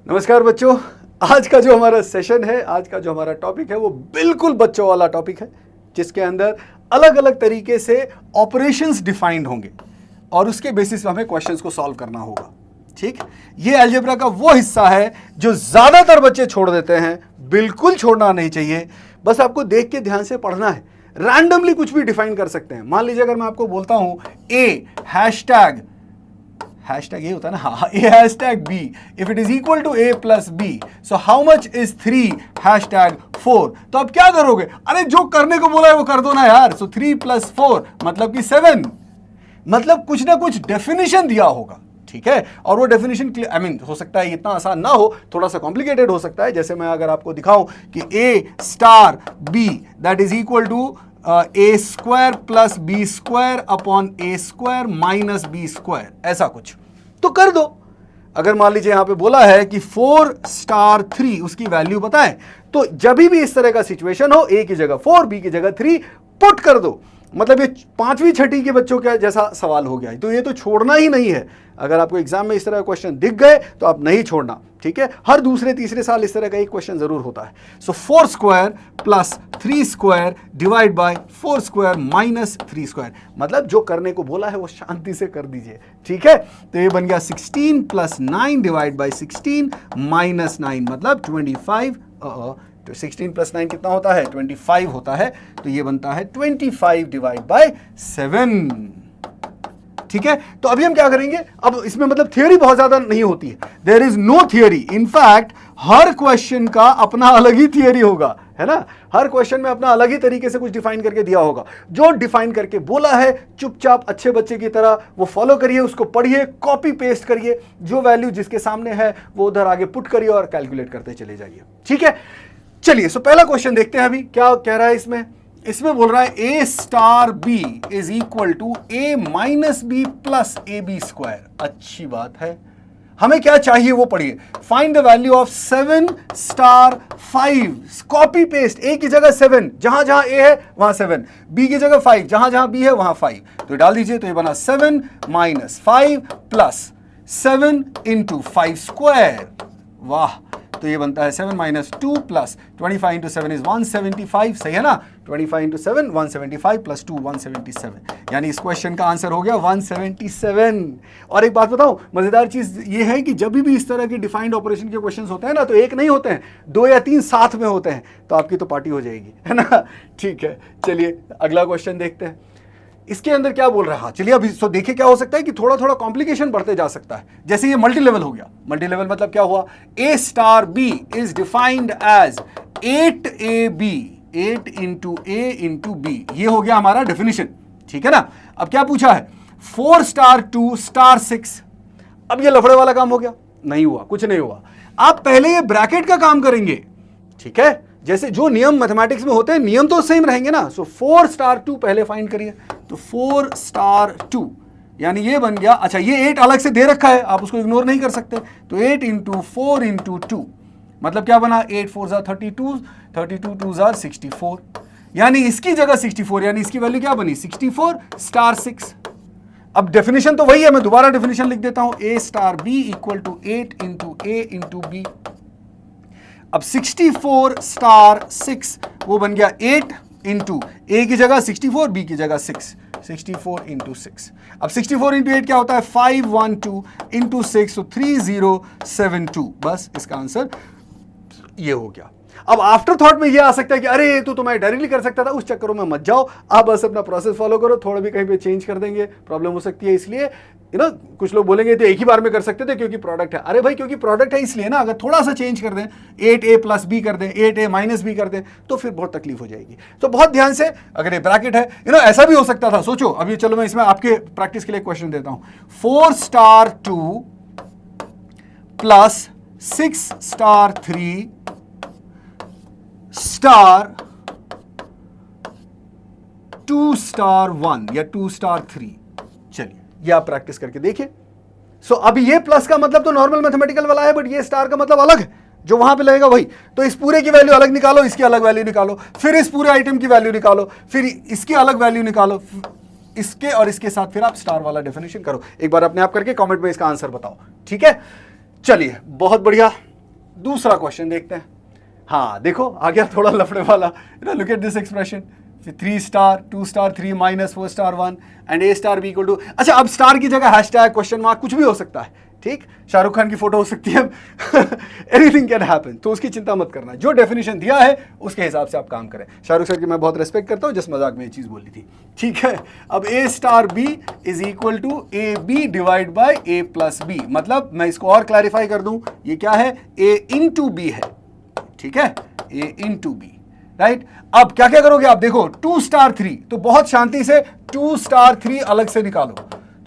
नमस्कार बच्चों, आज का जो हमारा सेशन है, आज का जो हमारा टॉपिक है वो बिल्कुल बच्चों वाला टॉपिक है, जिसके अंदर अलग अलग तरीके से ऑपरेशंस डिफाइंड होंगे और उसके बेसिस पे हमें क्वेश्चंस को सॉल्व करना होगा। ठीक, ये अलजेब्रा का वो हिस्सा है जो ज्यादातर बच्चे छोड़ देते हैं। बिल्कुल छोड़ना नहीं चाहिए, बस आपको देख के ध्यान से पढ़ना है। रैंडमली कुछ भी डिफाइन कर सकते हैं। मान लीजिए अगर मैं आपको बोलता हूं ए हैशटैग ये होता है ना, हाँ, a hashtag b if it is equal to a plus b, so how much is 3 hashtag 4। तो आप क्या करोगे? अरे जो करने को बोला है वो कर दो ना यार। सो 3 + 4 मतलब कि 7, मतलब कुछ ना कुछ डेफिनेशन दिया होगा। ठीक है, और वो डेफिनेशन हो सकता है इतना आसान ना हो, थोड़ा सा कॉम्प्लिकेटेड हो सकता है। जैसे मैं अगर आपको दिखाऊं कि a star b that is equal to a² + b² upon a² minus b², ऐसा कुछ तो कर दो। अगर मान लीजिए यहां पे बोला है कि 4 स्टार 3 उसकी वैल्यू बताएं, तो जब भी इस तरह का सिचुएशन हो, a की जगह 4 b की जगह 3 पुट कर दो। मतलब ये 5वीं 6ठी के बच्चों का जैसा सवाल हो गया है, तो ये तो छोड़ना ही नहीं है। अगर आपको एग्जाम में इस तरह का क्वेश्चन दिख गए तो आप नहीं छोड़ना। ठीक है, हर दूसरे तीसरे साल इस तरह का एक क्वेश्चन जरूर होता है। सो 4² + 3² डिवाइड बाय 4² माइनस 3², मतलब जो करने को बोला है वो शांति से कर दीजिए। ठीक है, तो ये बन गया 16 + 9 डिवाइड बाय 16 माइनस 9, मतलब 25। तो 16 + 9 कितना होता है? 25 होता है। तो ये बनता है 25 डिवाइड बाय 7। ठीक है, तो अभी हम क्या करेंगे? अब इसमें मतलब थियोरी बहुत ज्यादा नहीं होती है, there is no theory. In fact हर क्वेश्चन का अपना अलग ही थियोरी होगा, है ना। हर क्वेश्चन में अपना अलग ही तरीके से कुछ डिफाइन करके दिया होगा। जो डिफाइन करके बोला है, चुपचाप अच्छे बच्चे की तरह वो फॉलो करिए, उसको पढ़िए, कॉपी पेस्ट करिए, जो वैल्यू जिसके सामने है वो उधर आगे पुट करिए और कैलकुलेट करते चले जाइए। ठीक है, चलिए सो पहला क्वेश्चन देखते हैं अभी क्या कह रहा है इसमें। इसमें बोल रहा है a star b is equal to a minus b plus ab²। अच्छी बात है, हमें क्या चाहिए वो पढ़िए। Find the value of 7 star 5। Copy paste, a की जगह 7, जहां जहां a है वहां 7, b की जगह 5, जहां जहां b है वहां 5, तो डाल दीजिए। तो ये बना 7 माइनस 5 प्लस 7 इंटू 5²। वाह, तो ये बनता है 7 माइनस 2 प्लस 25 इंटू 7 इज 175, सही है ना। 25 इंटू 7 175 प्लस 2 177, यानी इस क्वेश्चन का आंसर हो गया 177। और एक बात बताऊं, मजेदार चीज ये है कि जब भी इस तरह के डिफाइंड ऑपरेशन के क्वेश्चंस होते हैं ना, तो एक नहीं होते हैं, 2 या 3 साथ में होते हैं, तो आपकी तो पार्टी हो जाएगी, है ना। ठीक है, चलिए अगला क्वेश्चन देखते हैं। इसके अंदर क्या बोल रहा है? चलिए अभी तो देखिए क्या हो सकता है कि थोड़ा थोड़ा कॉम्प्लिकेशन बढ़ते जा सकता है। जैसे ये मल्टी लेवल हो गया। मल्टी लेवल मतलब क्या हुआ? a star b is defined as 8ab 8 into a into b, ये हो गया हमारा डेफिनेशन। ठीक है ना। अब क्या पूछा है? 4 स्टार 2 स्टार 6। अब ये लफड़े वाला काम हो गया? नहीं हुआ, कुछ नहीं हुआ। आप पहले ये ब्रैकेट का काम करेंगे। ठीक है, जैसे जो नियम मैथमेटिक्स में होते हैं, नियम तो सेम रहेंगे ना। सो 4 स्टार 2 पहले फाइंड करिए। तो 4 स्टार 2 यानी ये बन गया। अच्छा, ये 8 अलग से दे रखा है, आप उसको इग्नोर नहीं कर सकते। तो 8 इंटू 4 इंटू 2 मतलब क्या बना? 8 4 ज़ा 32, 32 2 ज़ा 64, यानी इसकी जगह 64, यानी इसकी वैल्यू क्या बनी? 64 स्टार 6। अब डेफिनेशन तो वही है, मैं दोबारा डेफिनेशन लिख देता हूं। a star b equal to 8 into a into b। अब 64 स्टार 6 वो बन गया 8 इंटू ए की जगह 64, बी की जगह 6, 64 इंटू 6। अब 64 इंटू 8 क्या होता है? 512 इंटू 6, तो 3072। बस इसका आंसर ये हो गया। अब आफ्टर थॉट में ये आ सकता है कि अरे तो मैं डायरेक्टली कर सकता था, उस चक्करों में मत जाओ, आप बस अपना प्रोसेस फॉलो करो, थोड़ा भी कहीं पे चेंज कर देंगे प्रॉब्लम हो सकती है। इसलिए कुछ लोग बोलेंगे तो एक ही बार में कर सकते थे क्योंकि प्रोडक्ट है। अरे भाई, क्योंकि प्रोडक्ट है इसलिए ना। अगर थोड़ा सा चेंज कर दें, 8a प्लस b कर दें, 8a माइनस b कर दें, तो फिर बहुत तकलीफ हो जाएगी। तो बहुत ध्यान से, अगर ये ब्रैकेट है, ऐसा भी हो सकता था। सोचो अभी, चलो मैं इसमें आपके प्रैक्टिस के लिए क्वेश्चन देता हूं। 4 star 2 plus 6 star 3 star 2 star 1 या 2 स्टार 3। चलिए ये आप प्रैक्टिस करके देखिए। सो अभी ये प्लस का मतलब तो नॉर्मल मैथमेटिकल वाला है, बट ये स्टार का मतलब अलग है, जो वहां पे लगेगा वही। तो इस पूरे की वैल्यू अलग निकालो, इसकी अलग वैल्यू निकालो, फिर इस पूरे आइटम की वैल्यू निकालो, फिर इसकी अलग वैल्यू निकालो, इसके और इसके साथ फिर आप स्टार वाला डेफिनेशन करो। एक बार अपने आप करके कमेंट में इसका आंसर बताओ। ठीक है, चलिए बहुत बढ़िया। दूसरा क्वेश्चन देखते हैं। हाँ देखो आ गया थोड़ा लफड़े वाला, look at this expression, 3 star 2 star 3 minus 4 star 1 and a star b equal to, अच्छा अब स्टार की जगह हैशटैग क्वेश्चन मार्क कुछ भी हो सकता है, ठीक, शाहरुख खान की फोटो हो सकती है, एनीथिंग कैन हैपन, तो उसकी चिंता मत करना, जो डेफिनेशन दिया है उसके हिसाब से आप काम करें। शाहरुख सर की मैं बहुत रिस्पेक्ट करता हूँ, जिस मजाक में ये चीज बोली थी, ठीक है। अब a star b is equal to A B divide by a plus B, मतलब मैं इसको और क्लैरिफाई कर दूं, ये क्या है, a इंटू बी है, ठीक है, a इंटू बी, राइट। अब क्या क्या करोगे आप, देखो 2 स्टार 3, तो बहुत शांति से 2 स्टार 3 अलग से निकालो,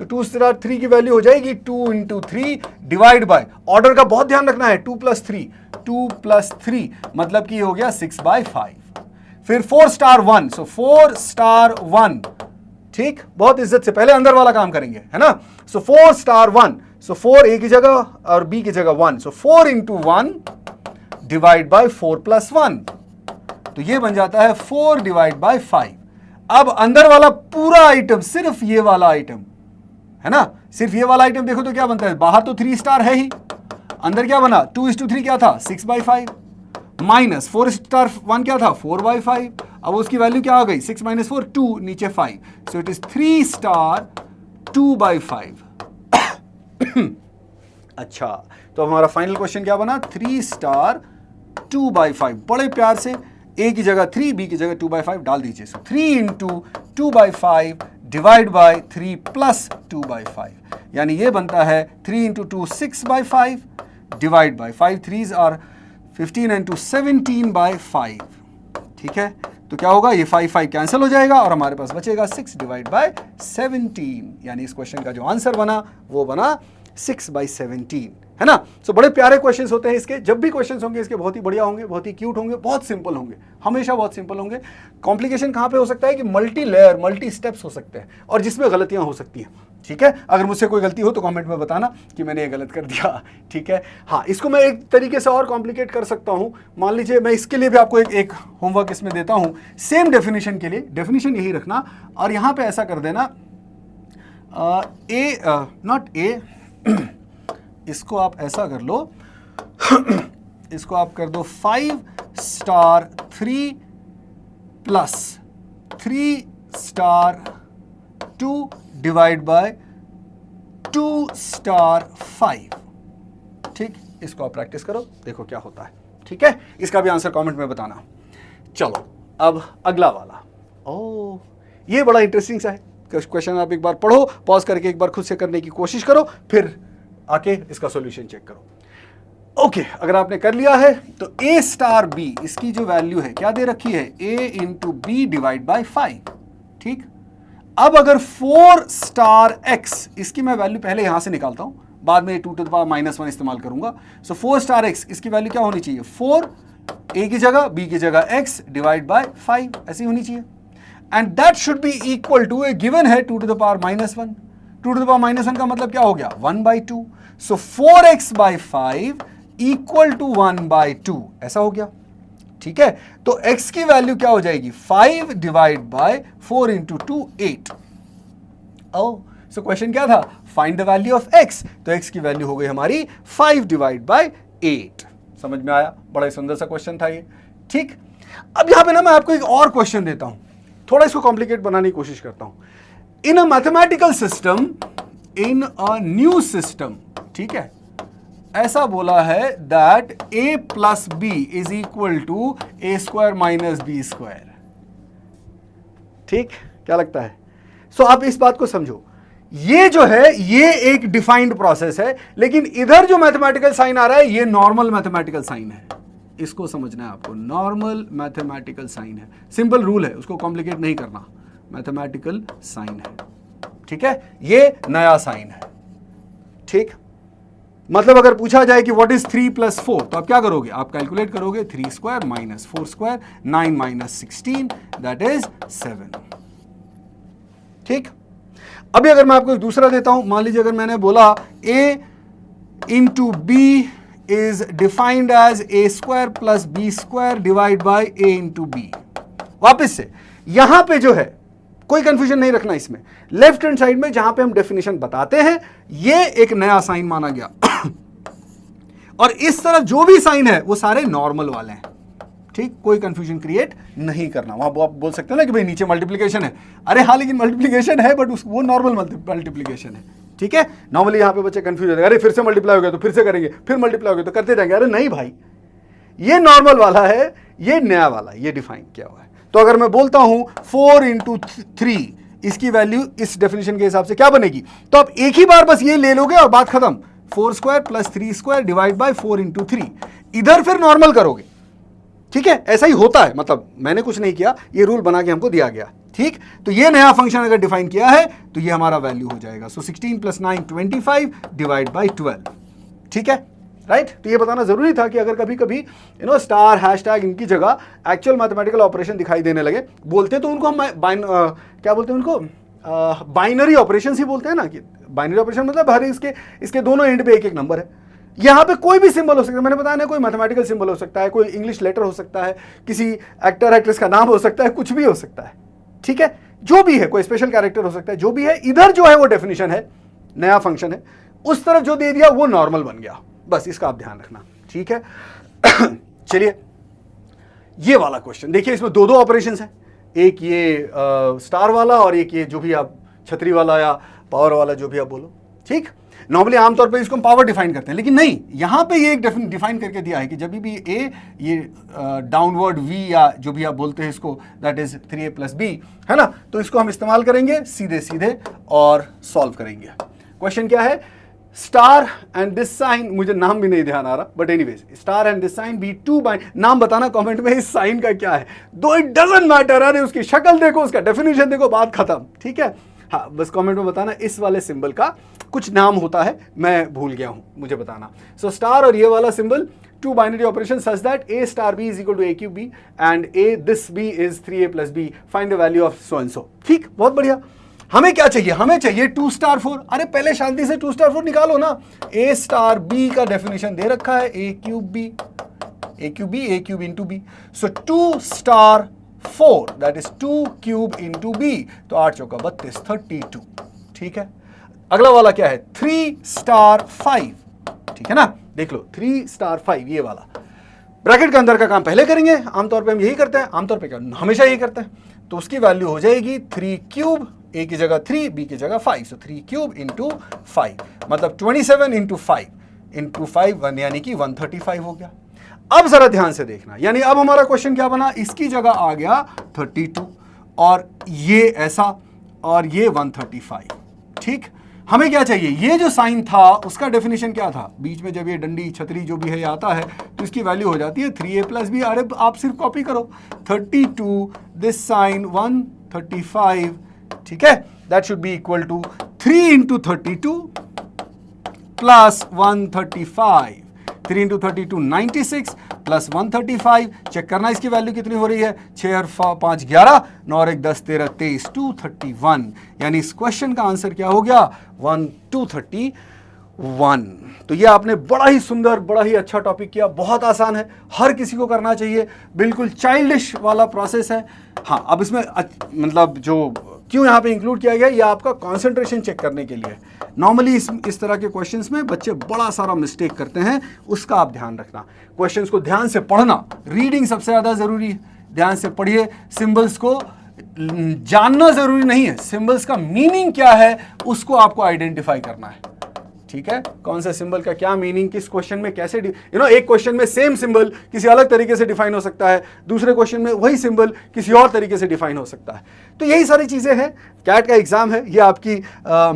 तो 2 स्टार 3 की वैल्यू हो जाएगी 2 इंटू 3 डिवाइड बाय, ऑर्डर का बहुत ध्यान रखना है, 2 प्लस 3 मतलब कि हो गया 6/5। फिर 4 स्टार 1, सो 4 स्टार 1, ठीक, बहुत इज्जत से पहले अंदर वाला काम करेंगे, है ना। सो 4 स्टार 1, सो 4 ए की जगह और बी की जगह 1, सो 4 इंटू 1 डिवाइड बाय 4 प्लस 1, तो ये बन जाता है 4 डिवाइड बाय 5। अब अंदर वाला पूरा आइटम, सिर्फ ये वाला आइटम, है ना, सिर्फ ये वाला आइटम देखो तो क्या बनता है, बाहर तो 3 स्टार है ही, अंदर क्या बना, 2:3 क्या था, 6/5, माइनस 4 स्टार 1 क्या था, 4/5, अब उसकी वैल्यू क्या आ गई, 6 - 4 2, नीचे 5, सो इट इज 3 स्टार 2/5। अच्छा, तो हमारा फाइनल क्वेश्चन क्या बना, 3 स्टार 2/5, बड़े प्यार से a की जगह 3, b की जगह 2/5 डाल दीजिए, so 3 into 2/5 divide by 3 plus 2/5, यानी ये बनता है 3 into 2 6/5 divide by 5 3s are 15 into 17/5, ठीक है, तो क्या होगा, ये 5 कैंसिल हो जाएगा और हमारे पास बचेगा 6 डिवाइड बाय 17, यानी इस क्वेश्चन का जो आंसर बना वो बना 6/17, है ना। सो बड़े प्यारे क्वेश्चंस होते हैं इसके, जब भी क्वेश्चंस होंगे इसके बहुत ही बढ़िया होंगे, बहुत ही क्यूट होंगे, बहुत सिंपल होंगे, हमेशा बहुत सिंपल होंगे। कॉम्प्लिकेशन कहाँ पे हो सकता है कि मल्टी लेयर, मल्टी स्टेप्स हो सकते हैं और जिसमें गलतियां हो सकती हैं, ठीक है। अगर मुझसे कोई गलती हो तो कमेंट में बताना कि मैंने ये गलत कर दिया, ठीक है। हाँ, इसको मैं एक तरीके से और कॉम्प्लिकेट कर सकता हूँ, मान लीजिए मैं इसके लिए भी आपको एक होमवर्क इसमें देता हूँ, सेम डेफिनेशन के लिए, डेफिनेशन यही रखना और यहाँ पे ऐसा कर देना, नॉट ए, इसको आप ऐसा कर लो, इसको आप कर दो 5 star 3 plus 3 star 2 divide by 2 star 5, ठीक, इसको आप प्रैक्टिस करो, देखो क्या होता है, ठीक है। इसका भी आंसर कमेंट में बताना। चलो अब अगला वाला, ओ ये बड़ा इंटरेस्टिंग सा है क्वेश्चन, आप एक बार पढ़ो, पॉज करके एक बार खुद से करने की कोशिश करो, फिर आके इसका सॉल्यूशन चेक करो। ओके, अगर आपने कर लिया है तो a स्टार b, इसकी जो वैल्यू है क्या दे रखी है, a into B divide by 5, ठीक। अब अगर 4 स्टार x, इसकी मैं वैल्यू पहले यहां से निकालता हूं, बाद में 2 टू द पावर -1 इस्तेमाल करूंगा। सो 4 स्टार x, इसकी वैल्यू क्या होनी चाहिए, 4 a की जगह b की जगह x डिवाइड बाय 5, ऐसी होनी चाहिए, and that should be equal to, A given है 2 to the power -1, 2 to the power -1 का मतलब क्या हो गया, 1/2, सो 4x/5 इक्वल टू 1/2, ऐसा हो गया, ठीक है। तो x की वैल्यू क्या हो जाएगी, 5 divide by 4 into 2 8। Oh, so question क्या था, find the value of x, तो x की वैल्यू हो गई हमारी 5 डिवाइड बाय 8। समझ में आया, बड़ा ही सुंदर सा क्वेश्चन था ये, ठीक। अब यहां पे ना मैं आपको एक और क्वेश्चन देता हूं, थोड़ा इसको कॉम्प्लिकेट बनाने की कोशिश करता हूं। In a mathematical system, in a new system, ठीक है, ऐसा बोला है that a plus b is equal to a square minus b square, ठीक, क्या लगता है। सो आप इस बात को समझो, ये जो है ये एक डिफाइंड प्रोसेस है, लेकिन इधर जो मैथमेटिकल साइन आ रहा है ये नॉर्मल मैथमेटिकल साइन है, इसको समझना है आपको, नॉर्मल मैथमेटिकल साइन है, सिंपल रूल है, उसको कॉम्प्लिकेट नहीं करना, मैथमेटिकल साइन है, ठीक है, ये नया साइन है, ठीक। मतलब अगर पूछा जाए कि व्हाट इज 3 + 4, तो आप क्या करोगे, आप कैलकुलेट करोगे 3 square minus 4 square, 9 - 16 that is 7, ठीक। अभी अगर मैं आपको एक दूसरा देता हूं, मान लीजिए अगर मैंने बोला a into B is defined as a square plus B square divide by a into B. वापिस से यहां पे जो है कोई कंफ्यूजन नहीं रखना, इसमें लेफ्ट हैंड साइड में जहां पे हम डेफिनेशन बताते हैं ये एक नया साइन माना गया और इस तरफ जो भी साइन है वो सारे नॉर्मल वाले हैं, ठीक, कोई कंफ्यूजन क्रिएट नहीं करना। वहां आप बोल सकते हैं ना कि भाई नीचे मल्टीप्लिकेशन है, अरे हाँ लेकिन मल्टीप्लिकेशन है बट वो नॉर्मल मल्टीप्लिकेशन है, ठीक है। नॉर्मली यहाँ पे बच्चे कंफ्यूज होते हैं, अरे फिर से मल्टीप्लाई हो गया तो फिर से करेंगे, फिर मल्टीप्लाई हो गया तो करते जाएंगे, अरे नहीं भाई, ये नॉर्मल वाला है, ये नया वाला, ये डिफाइन किया हुआ है। तो अगर मैं बोलता हूं 4 × 3, इसकी वैल्यू इस डेफिनेशन के हिसाब से क्या बनेगी, तो आप एक ही बार बस ये ले लोगे और बात खत्म, 4² + 3² डिवाइड बाय 4 × 3, इधर फिर नॉर्मल करोगे, ठीक है, ऐसा ही होता है, मतलब मैंने कुछ नहीं किया, ये रूल बना के हमको दिया गया, ठीक। तो ये नया फंक्शन अगर डिफाइन किया है तो ये हमारा वैल्यू हो जाएगा, सो 16 + 9 25 डिवाइड बाय 12, ठीक है, राइट। तो ये बताना जरूरी था कि अगर कभी कभी स्टार, हैशटैग इनकी जगह एक्चुअल मैथमेटिकल ऑपरेशन दिखाई देने लगे, बोलते तो उनको हम क्या बोलते हैं उनको, बाइनरी ऑपरेशन ही बोलते हैं ना, कि बाइनरी ऑपरेशन मतलब हर इसके दोनों एंड पे एक एक नंबर है। यहाँ पे कोई भी सिंबल हो सकता है, मैंने बताया ना, कोई मैथमेटिकल सिंबल हो सकता है, कोई इंग्लिश लेटर हो सकता है, किसी एक्टर एक्ट्रेस का नाम हो सकता है, कुछ भी हो सकता है, ठीक है, जो भी है, कोई स्पेशल कैरेक्टर हो सकता है, जो भी है, इधर जो है वो डेफिनेशन है, नया फंक्शन है, उस तरफ जो दे दिया वो नॉर्मल बन गया, बस इसका आप ध्यान रखना, ठीक है। चलिए ये वाला क्वेश्चन देखिए, इसमें दो ऑपरेशंस हैं, एक ये स्टार वाला और एक ये जो भी आप छतरी वाला या पावर वाला जो भी आप बोलो, ठीक। नॉर्मली आमतौर पे इसको हम पावर डिफाइन करते हैं, लेकिन नहीं, यहां पे ये एक डिफाइन करके दिया है कि जब भी ये डाउनवर्ड v या जो भी आप बोलते हैं इसको, दैट इज 3a + b, है ना, तो इसको हम इस्तेमाल करेंगे सीधे सीधे और सॉल्व करेंगे। क्वेश्चन क्या है, स्टार एंड दिस साइन, मुझे नाम भी नहीं ध्यान आ रहा, but anyways, star and this sign B 2 by, नाम बताना कमेंट में इस साइन का क्या है, दो इट डजंट मैटर, अरे उसकी शक्ल देखो, उसका डेफिनेशन देखो, बात खत्म, ठीक है। हाँ, बस कमेंट में बताना इस वाले सिंबल का कुछ नाम होता है, मैं भूल गया हूं, मुझे बताना। सो स्टार और ये वाला symbol, two binary operation such that a * b = a³ b and a this b is 3a + b, find the value of so and so, ठीक, बहुत बढ़िया। हमें क्या चाहिए, हमें चाहिए 2 * 4, अरे पहले शांति से 2 * 4 निकालो ना। a * b का डेफिनेशन दे रखा है a³ b, a³ into b, so 2 * 4 that is 2³ into b, तो 8 × 4 = 32, 32, ठीक है। अगला वाला क्या है, 3 * 5, ठीक है ना, देख लो 3 * 5, ये वाला ब्रैकेट के अंदर का काम पहले करेंगे, आमतौर पे हम यही करते हैं, आमतौर पे क्या, हमेशा यही करते हैं। तो उसकी वैल्यू हो जाएगी 3³, a की जगह 3, b की जगह 5, सो 3³ into 5, मतलब 27 into 5 into 5 यानी कि 135 हो गया। अब जरा ध्यान से देखना, यानी अब हमारा क्वेश्चन क्या बना, इसकी जगह आ गया 32 और ये ऐसा और ये 135, ठीक। हमें क्या चाहिए, ये जो साइन था उसका डेफिनेशन क्या था, बीच में जब ये डंडी छतरी जो भी है ये आता है तो इसकी वैल्यू हो जाती है 3a + b, अरे आप सिर्फ कॉपी करो, 32 दिस साइन 135, ठीक है, that should be equal to 3 × 32 plus 135, 3 × 32 96 plus 135, check करना इसकी वैल्यू कितनी हो रही है, 6 और 5 11, 9 और 1 10 13 23, 231, यानी इस क्वेश्चन का आंसर क्या हो गया, 231। तो ये आपने बड़ा ही सुंदर, बड़ा ही अच्छा टॉपिक किया, बहुत आसान है, हर किसी को करना चाहिए, बिल्कुल चाइल्डिश वाला प्रोसेस है। हाँ, अब इसमें मतलब जो क्यों यहाँ पे इंक्लूड किया गया, ये आपका कंसंट्रेशन चेक करने के लिए। नॉर्मली इस तरह के क्वेश्चंस में बच्चे बड़ा सारा मिस्टेक करते हैं, उसका आप ध्यान रखना, क्वेश्चंस को ध्यान से पढ़ना, रीडिंग सबसे ज़्यादा ज़रूरी है, ध्यान से पढ़िए, सिंबल्स को जानना ज़रूरी नहीं है, सिंबल्स का मीनिंग क्या है उसको आपको आइडेंटिफाई करना है, ठीक है, कौन सा सिंबल का क्या मीनिंग किस क्वेश्चन में कैसे, एक क्वेश्चन में सेम सिंबल किसी अलग तरीके से डिफाइन हो सकता है, दूसरे क्वेश्चन में वही सिंबल किसी और तरीके से डिफाइन हो सकता है। तो यही सारी चीजें हैं, कैट का एग्जाम है, ये आपकी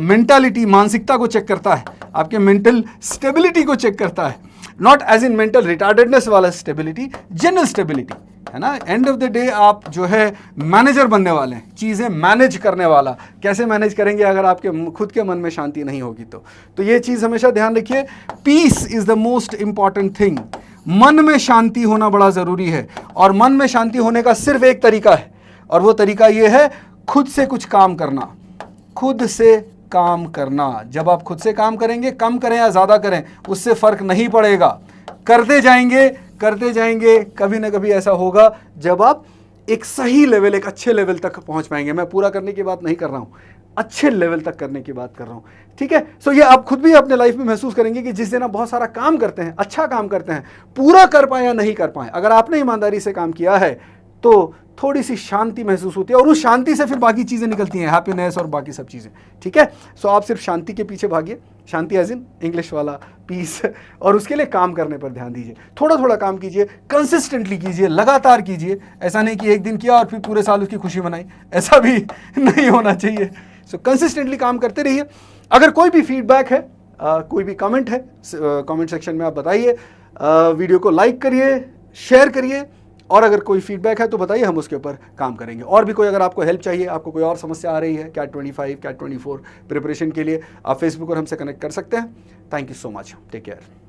मेंटालिटी, मानसिकता को चेक करता है, आपके मेंटल स्टेबिलिटी को चेक करता है, नॉट एज इन मेंटल रिटार्डेडनेस वाला स्टेबिलिटी, जनरल स्टेबिलिटी, है ना। एंड ऑफ द डे आप जो है मैनेजर बनने वाले हैं, चीज़ें मैनेज करने वाला, कैसे मैनेज करेंगे अगर आपके खुद के मन में शांति नहीं होगी तो ये चीज़ हमेशा ध्यान रखिए, peace is the most important thing, मन में शांति होना बड़ा ज़रूरी है, और मन में शांति होने का सिर्फ एक तरीका है, और वो तरीका ये है खुद से कुछ काम करना, खुद से काम करना। जब आप खुद से काम करेंगे, कम करें या ज़्यादा करें उससे फ़र्क नहीं पड़ेगा, करते जाएंगे, कभी ना कभी ऐसा होगा जब आप एक सही लेवल, एक अच्छे लेवल तक पहुंच पाएंगे। मैं पूरा करने की बात नहीं कर रहा हूं, अच्छे लेवल तक करने की बात कर रहा हूं, ठीक है। सो ये आप खुद भी अपने लाइफ में महसूस करेंगे कि जिस दिन आप बहुत सारा काम करते हैं, अच्छा काम करते हैं, पूरा कर पाए या नहीं कर पाए, अगर आपने ईमानदारी से काम किया है तो थोड़ी सी शांति महसूस होती है, और उस शांति से फिर बाकी चीजें निकलती हैं, हैप्पीनेस और बाकी सब चीजें, ठीक है। सो आप सिर्फ शांति के पीछे भागिए, शांति एज इन इंग्लिश वाला पीस, और उसके लिए काम करने पर ध्यान दीजिए, थोड़ा थोड़ा काम कीजिए, कंसिस्टेंटली कीजिए, लगातार कीजिए। ऐसा नहीं कि एक दिन किया और फिर पूरे साल उसकी खुशी मनाई, ऐसा भी नहीं होना चाहिए। सो कंसिस्टेंटली काम करते रहिए। अगर कोई भी फीडबैक है, कोई भी कमेंट है, कमेंट सेक्शन में आप बताइए। वीडियो को लाइक करिए, शेयर करिए, और अगर कोई फीडबैक है तो बताइए, हम उसके ऊपर काम करेंगे। और भी कोई अगर आपको हेल्प चाहिए, आपको कोई और समस्या आ रही है कैट 25, कैट 24 प्रिपरेशन के लिए, आप फेसबुक पर हमसे कनेक्ट कर सकते हैं। Thank you so much, take care.